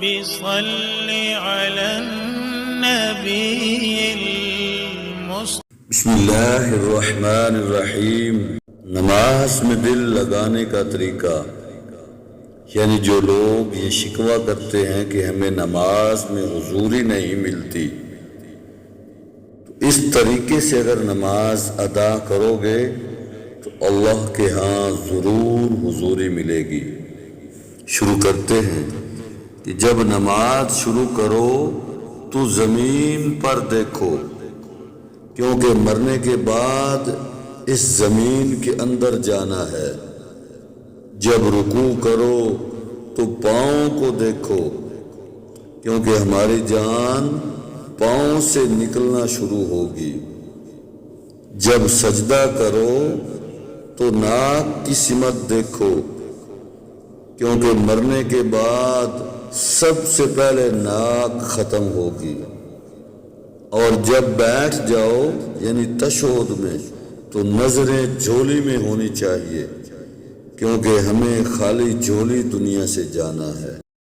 صل على النبي المصطفى. بسم اللہ الرحمن الرحیم. نماز میں دل لگانے کا طریقہ، یعنی جو لوگ یہ شکوہ کرتے ہیں کہ ہمیں نماز میں حضوری نہیں ملتی، تو اس طریقے سے اگر نماز ادا کرو گے تو اللہ کے ہاں ضرور حضوری ملے گی. شروع کرتے ہیں کہ جب نماز شروع کرو تو زمین پر دیکھو، کیونکہ مرنے کے بعد اس زمین کے اندر جانا ہے. جب رکوع کرو تو پاؤں کو دیکھو، کیونکہ ہماری جان پاؤں سے نکلنا شروع ہوگی. جب سجدہ کرو تو ناک کی سمت دیکھو، کیونکہ مرنے کے بعد سب سے پہلے ناک ختم ہوگی. اور جب بیٹھ جاؤ یعنی تشہد میں تو نظریں جھولی میں ہونی چاہیے، کیونکہ ہمیں خالی جھولی دنیا سے جانا ہے.